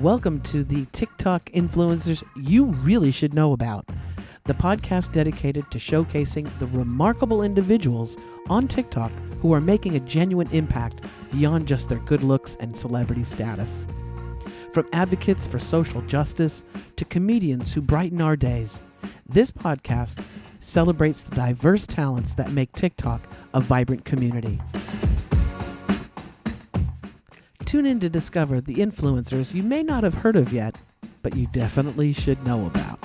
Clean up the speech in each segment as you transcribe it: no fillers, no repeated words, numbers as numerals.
Welcome to the TikTok influencers you really should know about, the podcast dedicated to showcasing the remarkable individuals on TikTok who are making a genuine impact beyond just their good looks and celebrity status. From advocates for social justice to comedians who brighten our days, this podcast celebrates the diverse talents that make TikTok a vibrant community. Tune in to discover the influencers you may not have heard of yet, but you definitely should know about.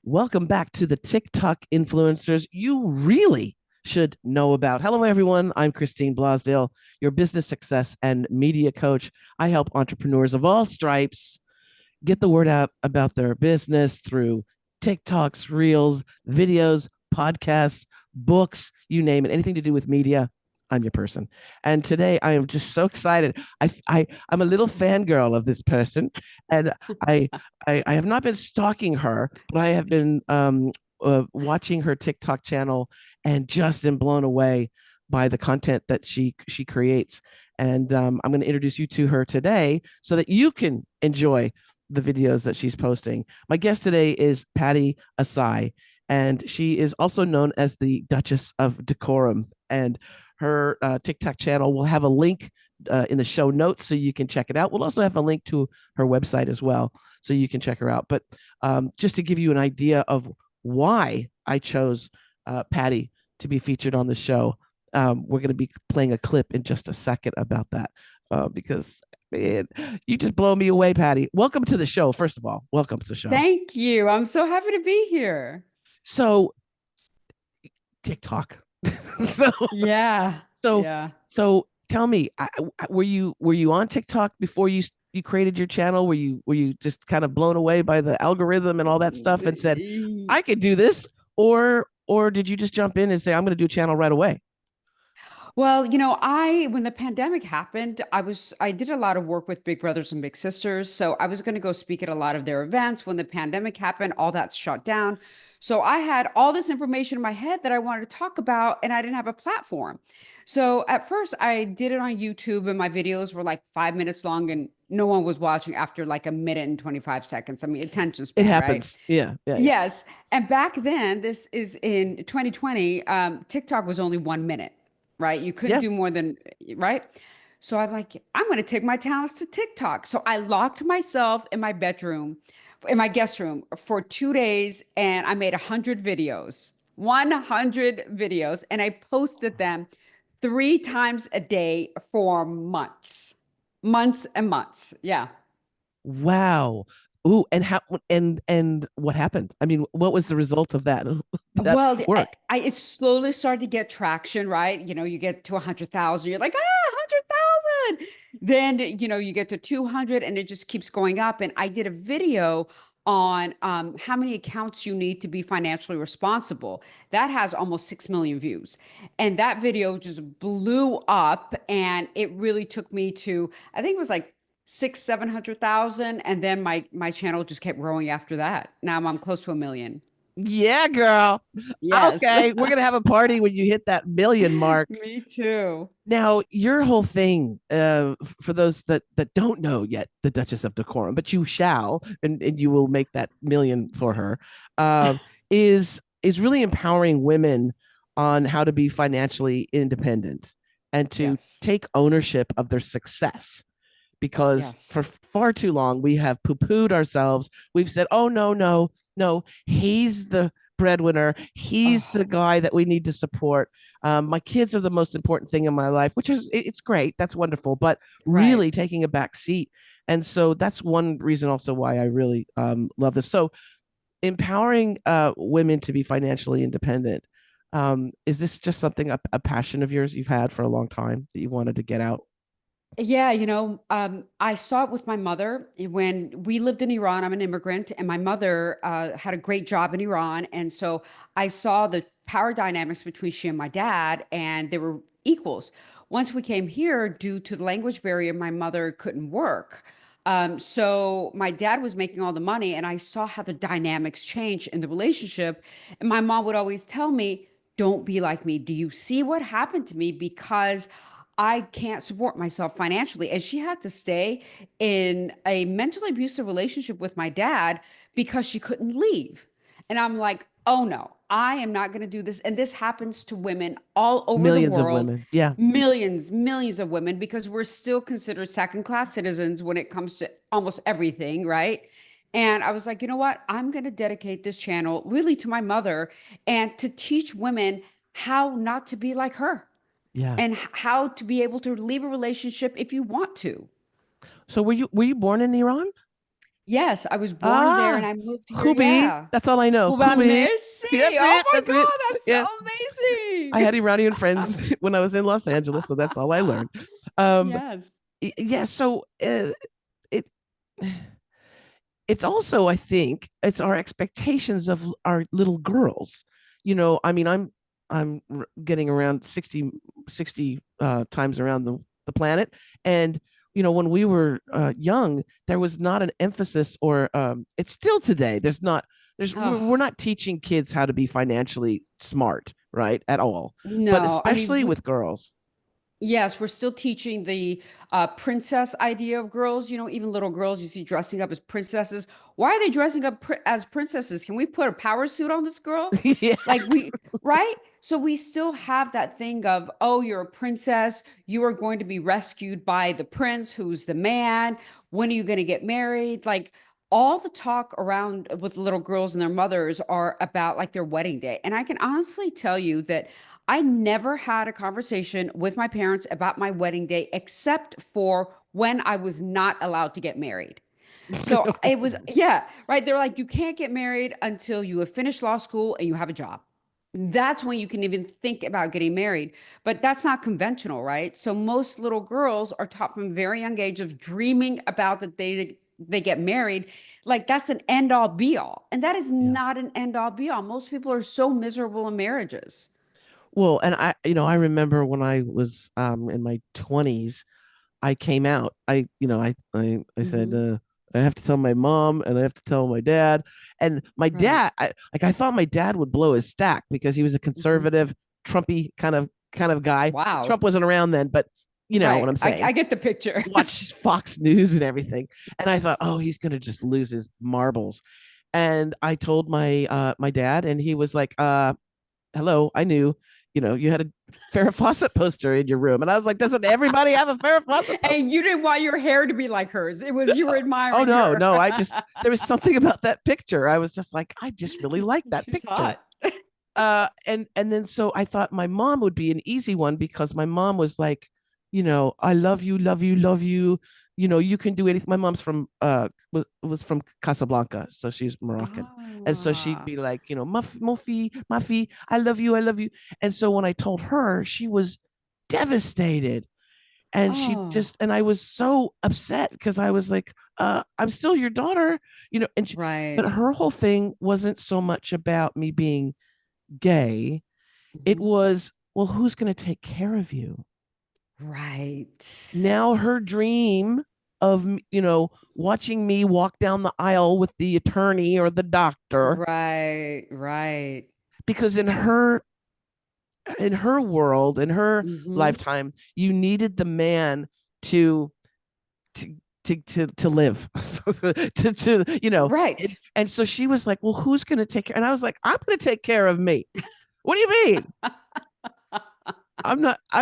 Welcome back to the TikTok influencers you really should know about. Hello, everyone. I'm Christine Blasdale, your business success and media coach. I help entrepreneurs of all stripes get the word out about their business through TikToks, reels, videos, podcasts, books, you name it, anything to do with media. I'm your person. And today I am just so excited. I'm a little fangirl of this person. And I have not been stalking her, but I have been watching her TikTok channel and just am blown away by the content that she creates. And I'm going to introduce you to her today so that you can enjoy the videos that she's posting. My guest today is Pattie Asai, and she is also known as the Duchess of Decorum. And her TikTok channel will have a link in the show notes so you can check it out. We'll also have a link to her website as well so you can check her out. But just to give you an idea of why I chose Pattie to be featured on the show, we're going to be playing a clip in just a second about that because man, you just blow me away, Pattie. Welcome to the show. First of all, welcome to the show. Thank you. I'm so happy to be here. So TikTok. so Yeah. So tell me, were you on TikTok before you created your channel? Were you just kind of blown away by the algorithm and all that stuff and said, I could do this? Or did you just jump in and say, I'm going to do a channel right away? Well, when the pandemic happened, I did a lot of work with Big Brothers and Big Sisters. So I was going to go speak at a lot of their events. When the pandemic happened, all that shut down. So I had all this information in my head that I wanted to talk about, and I didn't have a platform. So at first I did it on YouTube, and my videos were like 5 minutes long, and no one was watching after like a minute and 25 seconds. I mean, attention It span, right? happens. Yeah. Yes. And back then, this is in 2020, TikTok was only 1 minute, right? You couldn't Yeah. do more than, right? So I'm like, I'm going to take my talents to TikTok. So I locked myself in my bedroom, in my guest room for 2 days, and I made 100 videos, 100 videos, and I posted them 3 times a day for months, months and months. Yeah. Wow. Ooh, and how and what happened? I mean, what was the result of that that Well, work? it slowly started to get traction, right? You get to 100,000, you're like, 100,000. Then, you get to 200 and it just keeps going up. And I did a video on how many accounts you need to be financially responsible. That has almost 6 million views. And that video just blew up. And it really took me to, I think it was like 700,000. And then my channel just kept growing after that. Now I'm close to 1 million. Yeah, girl. Yes. Okay, we're gonna have a party when you hit that million mark. Me too. Now, your whole thing, for those that don't know yet, the Duchess of Decorum, but you shall, and you will make that million for her, is really empowering women on how to be financially independent and to Yes. take ownership of their success. Because Yes. for far too long we have poo-pooed ourselves. We've said, "Oh no, he's the breadwinner. He's the Oh, guy that we need to support. My kids are the most important thing in my life," which is it's great. That's wonderful, but right. really taking a back seat. And so that's one reason also why I really love this. So empowering women to be financially independent. Is this just something a passion of yours you've had for a long time that you wanted to get out? Yeah, I saw it with my mother when we lived in Iran. I'm an immigrant, and my mother had a great job in Iran. And so I saw the power dynamics between she and my dad, and they were equals. Once we came here, due to the language barrier, my mother couldn't work. So my dad was making all the money, and I saw how the dynamics changed in the relationship. And my mom would always tell me, "Don't be like me. Do you see what happened to me? Because I can't support myself financially." And she had to stay in a mentally abusive relationship with my dad because she couldn't leave. And I'm like, oh no, I am not going to do this. And this happens to women all over the Millions of world, women. Yeah. millions of women, because we're still considered second class citizens when it comes to almost everything, right? And I was like, you know what? I'm going to dedicate this channel really to my mother and to teach women how not to be like her Yeah. and how to be able to leave a relationship if you want to. So were you born in Iran? Yes, I was born there and Ah, I moved here. Hubi. Yeah. That's all I know. Cuba Hubi. Merci. That's Oh it. my That's it. God, that's Yeah. so I amazing. had Iranian friends when I was in Los Angeles, so that's all I learned. Um, Yes. yeah. So it it's also, I think, it's our expectations of our little girls. I mean, I'm getting around 60 times around the planet, and when we were young, there was not an emphasis, or it's still today. We're Oh, not teaching kids how to be financially smart, right, at all, but no. I mean, especially with girls. yes, we're still teaching the princess idea of girls. Even little girls you see dressing up as princesses. Why are they dressing up as princesses? Can we put a power suit on this girl? Yeah. Like right? So we still have that thing of, oh, you're a princess. You are going to be rescued by the prince, who's the man. When are you going to get married? Like all the talk around with little girls and their mothers are about like their wedding day. And I can honestly tell you that I never had a conversation with my parents about my wedding day except for when I was not allowed to get married. So it was, yeah, right. They're like, you can't get married until you have finished law school and you have a job. That's when you can even think about getting married. But that's not conventional, right? So most little girls are taught from a very young age of dreaming about that they get married. Like that's an end all be all. And that is Yeah. not an end all be all. Most people are so miserable in marriages. Well, and I remember when I was in my 20s, I came out. I said, Hmm. I have to tell my mom and I have to tell my dad. And my Right. dad, I thought my dad would blow his stack because he was a Hmm. conservative, Trumpy kind of guy. Wow. Trump wasn't around then, but you know what Right. I'm I saying. get the picture. Watch Fox News and everything. And I thought, oh, he's gonna just lose his marbles. And I told my dad, and he was like, hello, I knew, you had a Farrah Fawcett poster in your room. And I was like, doesn't everybody have a Farrah Fawcett poster? And you didn't want your hair to be like hers. It was you were Oh, admiring no, her. no. There was something about that picture. I was just like, I just really like that She's picture. hot. And then so I thought my mom would be an easy one because my mom was like, I love you, love you, love you. You can do anything. My mom's from was from Casablanca, so she's Moroccan. And so she'd Ah. be like, Muffy, Muffy, I love you, I love you. And so when I told her, she was devastated. And Oh, and I was so upset because I was like, I'm still your daughter, but right. her whole thing wasn't so much about me being gay. It Mhm. was, well, who's going to take care of you? Right. Now her dream of, watching me walk down the aisle with the attorney or the doctor, Right. Right. because in her world, in her Hmm. lifetime, you needed the man to to to live to Right. and so she was like, well, who's going to take care? And I was like, I'm going to take care of me. What do you mean? I'm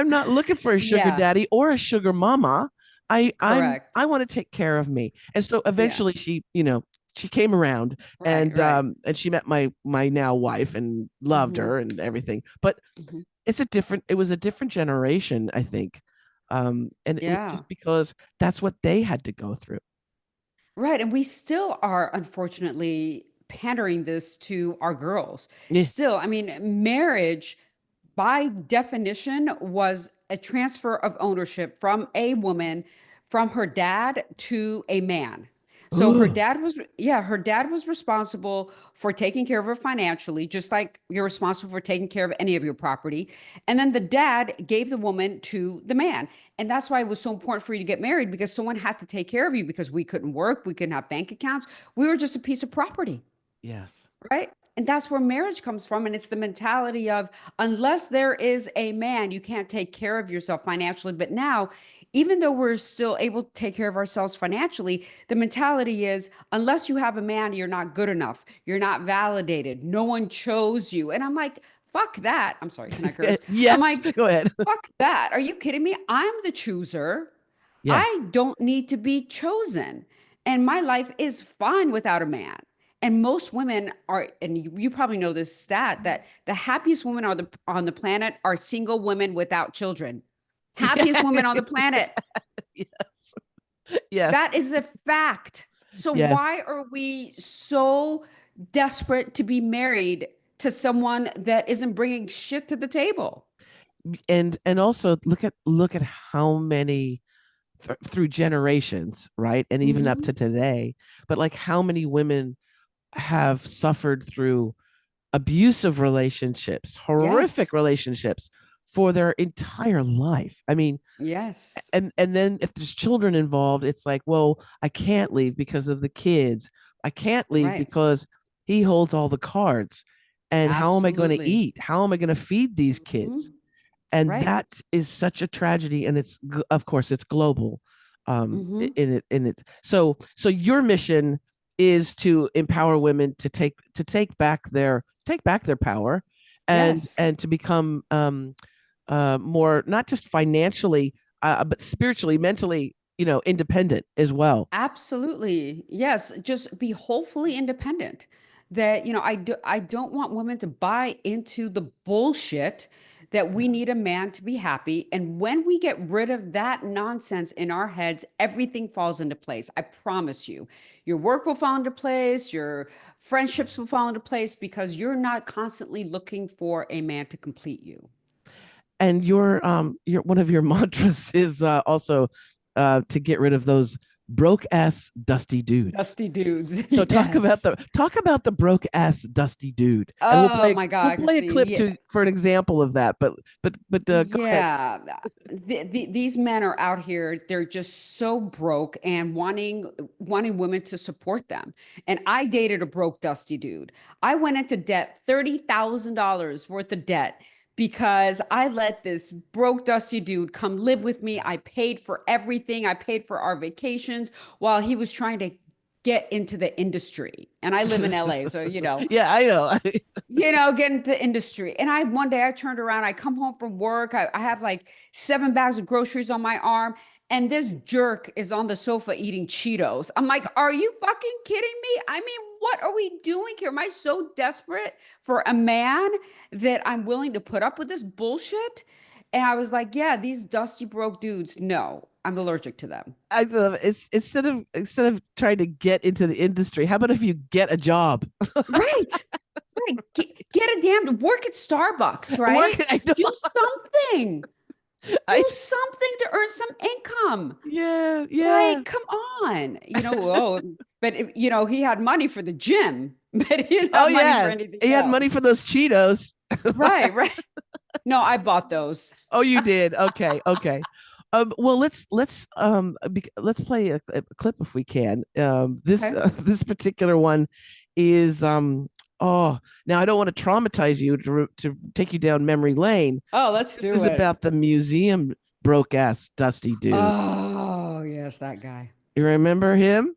not looking for a sugar Yeah. daddy or a sugar mama. I Correct. want to take care of me. And so Yeah. eventually she came around, Right. Right. and she met my now wife and loved Hmm. her and everything. But Hmm. it was a different generation, I think. And it was Yeah. just because that's what they had to go through. Right. And we still are, unfortunately, pandering this to our girls. Yeah. Still, I mean, marriage by definition was a transfer of ownership from a woman, from her dad to a man. So her dad was responsible for taking care of her financially, just like you're responsible for taking care of any of your property. And then the dad gave the woman to the man. And that's why it was so important for you to get married, because someone had to take care of you, because we couldn't work, we couldn't have bank accounts. We were just a piece of property. Yes. Right. And that's where marriage comes from. And it's the mentality of, unless there is a man, you can't take care of yourself financially. But now, even though we're still able to take care of ourselves financially, the mentality is, unless you have a man, you're not good enough. You're not validated. No one chose you. And I'm like, fuck that. I'm sorry. Can I curse? I'm Yes. like, Go ahead. fuck that. Are you kidding me? I'm the chooser. Yeah. I don't need to be chosen. And my life is fine without a man. And most women are, and you probably know this stat, that the happiest women on the planet are single women without children. Happiest Yeah. women on the planet. Yes. Yes. That is a fact. So Yes. why are we so desperate to be married to someone that isn't bringing shit to the table? And also look at how many through generations, right? And even up Hmm. to today, but like how many women have suffered through abusive relationships, horrific Yes. relationships for their entire life. I mean, Yes. and then if there's children involved, it's like, well, I can't leave because of the kids. I can't leave Right. because he holds all the cards. And how am I going to Absolutely. eat? How am I going to feed these Hmm. kids? And Right. that is such a tragedy, and it's of course it's global. Hmm. In it so your mission is to empower women to take back their power, Yes. and to become more, not just financially, but spiritually, mentally, independent as well. Absolutely. Yes, just be wholly independent. That, I don't want women to buy into the bullshit that we need a man to be happy. And when we get rid of that nonsense in our heads, everything falls into place. I promise you. Your work will fall into place, your friendships will fall into place, because you're not constantly looking for a man to complete you. And your one of your mantras is also to get rid of those broke ass dusty dudes. Dusty dudes. So talk about Yes. the broke ass dusty dude, and we'll Oh play my we'll God, play a Christine. clip Yeah. to for an example of that. But go ahead. Yeah, these men are out here. They're just so broke and wanting women to support them. And I dated a broke, dusty dude. I went into debt, $30,000 worth of debt, because I let this broke, dusty dude come live with me. I paid for everything. I paid for our vacations while he was trying to get into the industry. And I live in LA, so Yeah, I know. get into the industry. And one day I turned around, I come home from work, I have like 7 bags of groceries on my arm, and this jerk is on the sofa eating Cheetos. I'm like, are you fucking kidding me? I mean, what are we doing here? Am I so desperate for a man that I'm willing to put up with this bullshit? And I was like, yeah, these dusty broke dudes, no, I'm allergic to them. I love it's instead of trying to get into the industry, how about if you get a job? Right. Right. Get a damn work at Starbucks, Work. right? I know. Do something. I Do something to earn some income. Yeah, yeah. Like, come on. But he had money for the gym, but he didn't Oh have money for yeah. anything He had money for else. those Cheetos. Right, right. No, I bought those. Oh, you did. Okay, okay. Well, let's play a clip if we can. This Okay. this particular one is oh, now I don't want to traumatize you to take you down memory lane. Oh, let's This do is it. about the museum broke ass dusty dude. Oh, yes, that guy. You remember him?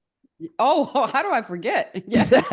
Oh, how do I forget? Yes.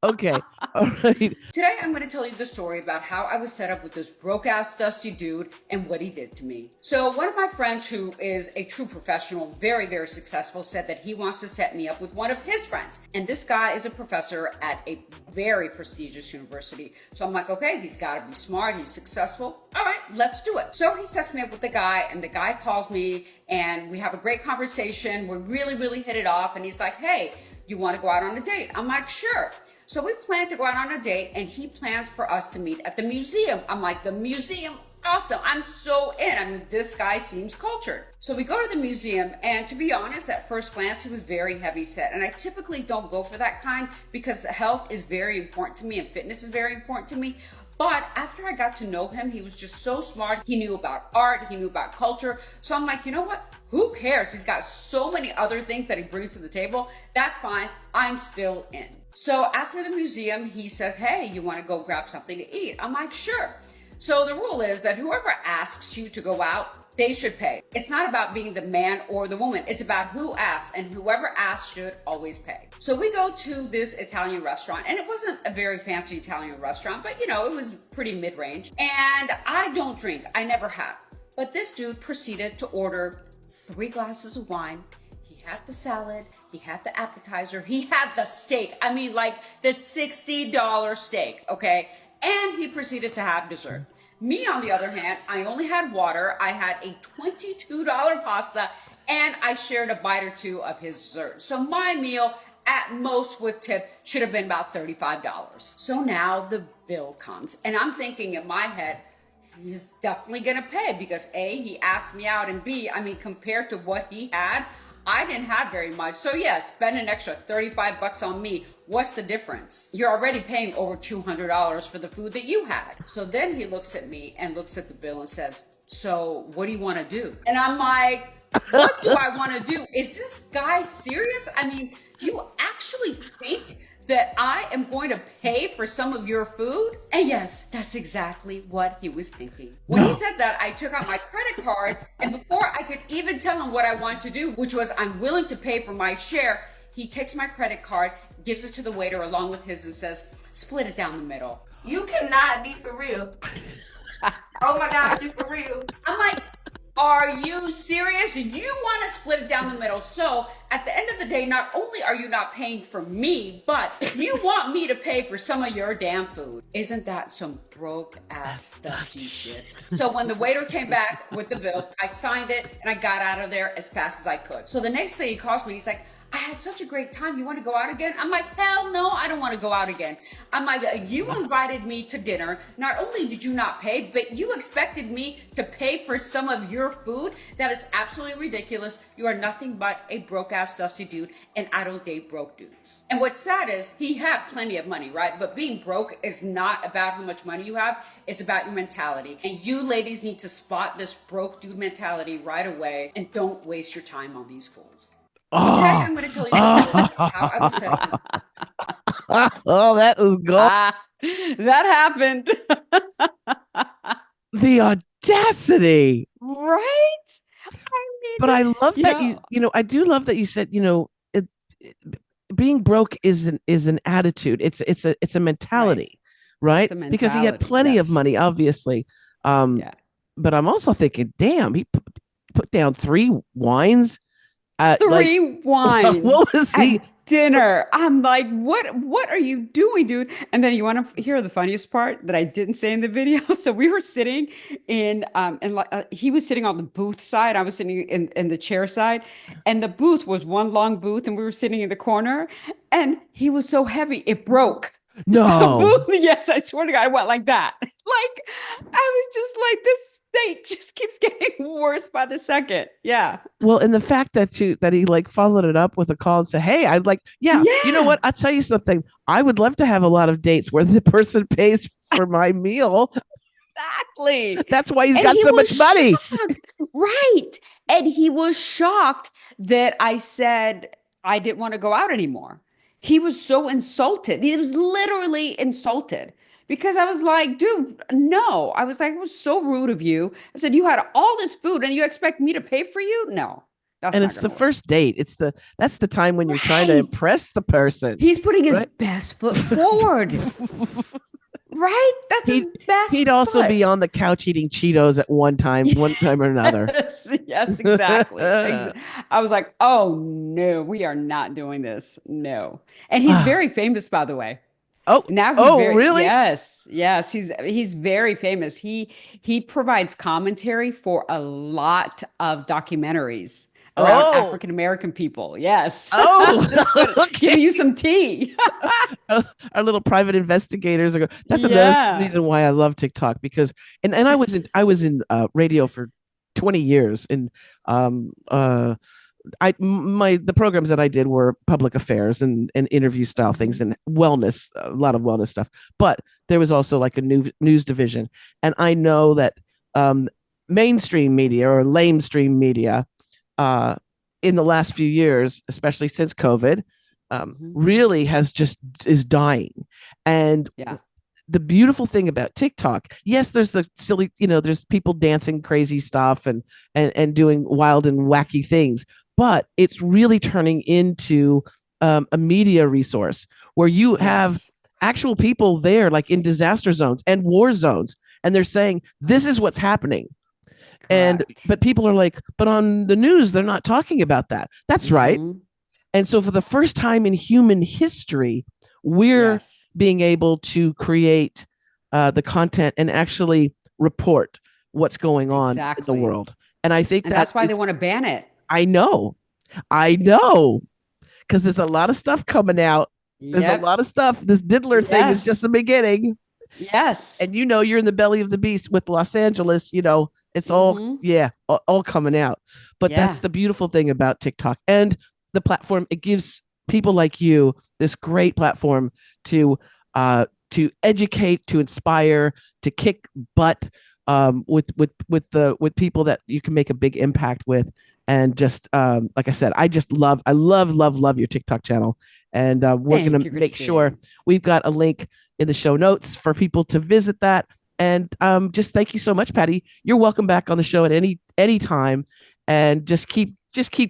Okay. All right. Today, I'm going to tell you the story about how I was set up with this broke ass dusty dude and what he did to me. So, one of my friends, who is a true professional, very, very successful, said that he wants to set me up with one of his friends. And this guy is a professor at a very prestigious university. So, I'm like, okay, he's got to be smart, he's successful. All right, let's do it. So, he sets me up with the guy, and the guy calls me, and we have a great conversation. We really, really hit it off. And he's like, hey, you want to go out on a date? I'm like, sure. So we plan to go out on a date, and he plans for us to meet at the museum. I'm like, the museum? Awesome. I'm so in. I mean, this guy seems cultured. So we go to the museum, and to be honest, at first glance, he was very heavy set. And I typically don't go for that kind because health is very important to me and fitness is very important to me. But after I got to know him, he was just so smart. He knew about art, he knew about culture. So I'm like, you know what? Who cares? He's got so many other things that he brings to the table. That's fine. I'm still in. So after the museum, he says, hey, you want to go grab something to eat? I'm like, sure. So the rule is that whoever asks you to go out, they should pay. It's not about being the man or the woman. It's about who asks, and whoever asks should always pay. So we go to this Italian restaurant, and it wasn't a very fancy Italian restaurant, but it was pretty mid-range. And I don't drink. I never have. But this dude proceeded to order 3 glasses of wine. He had the salad. He had the appetizer. He had the steak. I mean, like the $60 steak, okay? And he proceeded to have dessert. Me, on the other hand, I only had water. I had a $22 pasta, and I shared a bite or two of his dessert. So my meal, at most with tip, should have been about $35. So now the bill comes, and I'm thinking in my head, he's definitely gonna pay because A, he asked me out, and B, I mean, compared to what he had, I didn't have very much. So yeah, spend an extra 35 bucks on me. What's the difference? You're already paying over $200 for the food that you had. So then he looks at me and looks at the bill and says, so what do you want to do? And I'm like, what do I want to do? Is this guy serious? I mean, do you actually think that I am going to pay for some of your food? And yes, that's exactly what he was thinking. When he said that, I took out my credit card, and before I could even tell him what I want to do, which was I'm willing to pay for my share, he takes my credit card, gives it to the waiter along with his, and says, split it down the middle. You cannot be for real. Oh my God, you for real. I'm like, are you serious? You want to split it down the middle. So at the end of the day, not only are you not paying for me, but you want me to pay for some of your damn food. Isn't that some broke ass dusty shit? So when the waiter came back with the bill, I signed it and I got out of there as fast as I could. So the next day he calls me, he's like, I had such a great time. You want to go out again? I'm like, hell no, I don't want to go out again. I'm like, you invited me to dinner. Not only did you not pay, but you expected me to pay for some of your food? That is absolutely ridiculous. You are nothing but a broke ass dusty dude, and I don't date broke dudes. And what's sad is he had plenty of money, right? But being broke is not about how much money you have. It's about your mentality. And you ladies need to spot this broke dude mentality right away and don't waste your time on these fools. Today, I'm going to tell you how I was set up. Oh, that was good. That happened. The audacity. Right? I mean, but I love that I do love that you said, being broke is an attitude. It's a mentality, right? Because he had plenty of money, obviously. But I'm also thinking, damn, he put down 3 wines. 3 wines. What was he? Dinner. I'm like, what are you doing, dude? And then you want to hear the funniest part that I didn't say in the video? So we were sitting in, and he was sitting on the booth side. I was sitting in the chair side, and the booth was one long booth, and we were sitting in the corner, and he was so heavy, it broke. No. The booth, yes, I swear to God, I went like that. Like, I was just like, this state just keeps getting worse by the second. Yeah. Well, and the fact that he like followed it up with a call and said, hey, I'd like, you know what? I'll tell you something. I would love to have a lot of dates where the person pays for my meal. Exactly. That's why he's got so much money. Right. And he was shocked that I said I didn't want to go out anymore. He was so insulted. He was literally insulted because I was like, dude, no. I was like, it was so rude of you. I said, you had all this food and you expect me to pay for you? No. And it's the first date. That's the time when you're trying to impress the person. He's putting his best foot forward. Right? That's his best. He'd also be on the couch eating Cheetos at one time or another. Yes, exactly. I was like, oh no, we are not doing this. No. And he's very famous, by the way. Oh, now he's really? Yes. He's very famous. He provides commentary for a lot of documentaries around Oh. African American people. Yes. Oh, Give okay. you some tea. Our little private investigators are that's another Yeah. reason why I love TikTok because and I was in radio for 20 years and the programs that I did were public affairs and interview style things Mhm. and wellness, a lot of wellness stuff. But there was also like a news division, and I know that um, mainstream media or lamestream media, uh, in the last few years, especially since COVID, Mhm. really has just is dying. And Yeah. the beautiful thing about TikTok, yes, there's the silly, there's people dancing crazy stuff and doing wild and wacky things, but it's really turning into a media resource where you have Yes. actual people there, like in disaster zones and war zones, and they're saying this is what's happening. And Correct. but people are like, but on the news, they're not talking about that. That's right. Mhm. And so, for the first time in human history, we're Yes. being able to create the content and actually report what's going on in the Exactly. world. And I think And that that's why they is, want to ban it. I know, I know, because there's a lot of stuff coming out. There's a Yep. lot of stuff. This diddler thing is just Yes. the beginning. Yes. And you're in the belly of the beast with Los Angeles, it's all, Hmm. yeah, all coming out. But that's Yeah. the beautiful thing about TikTok and the platform. It gives people like you this great platform to educate, to inspire, to kick butt, with people that you can make a big impact with. And just like I said, I love your TikTok channel. And we're Thank gonna you, make sure Christine. we've got a link in the show notes for people to visit that. And just thank you so much, Pattie. You're welcome back on the show at any time, and just keep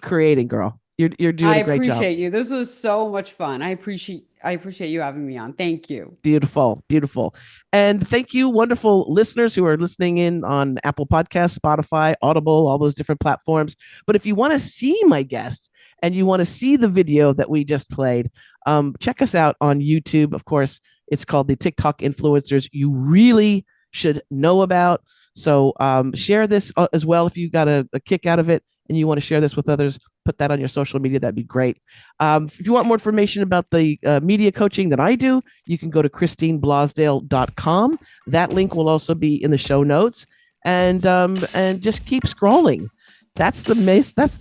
creating, girl. You're doing I a great job. appreciate you. This was so much fun. I appreciate you having me on. Thank you. Beautiful, beautiful. And thank you, wonderful listeners who are listening in on Apple Podcasts, Spotify, Audible, all those different platforms. But if you want to see my guests and you want to see the video that we just played, check us out on YouTube. Of course, it's called the TikTok Influencers You Really Should Know About. So share this as well if you got a kick out of it and you want to share this with others. Put that on your social media. That'd be great. If you want more information about the media coaching that I do, you can go to christineblosdale.com. That link will also be in the show notes. And just keep scrolling. That's the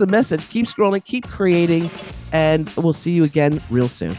message. Keep scrolling, keep creating, and we'll see you again real soon.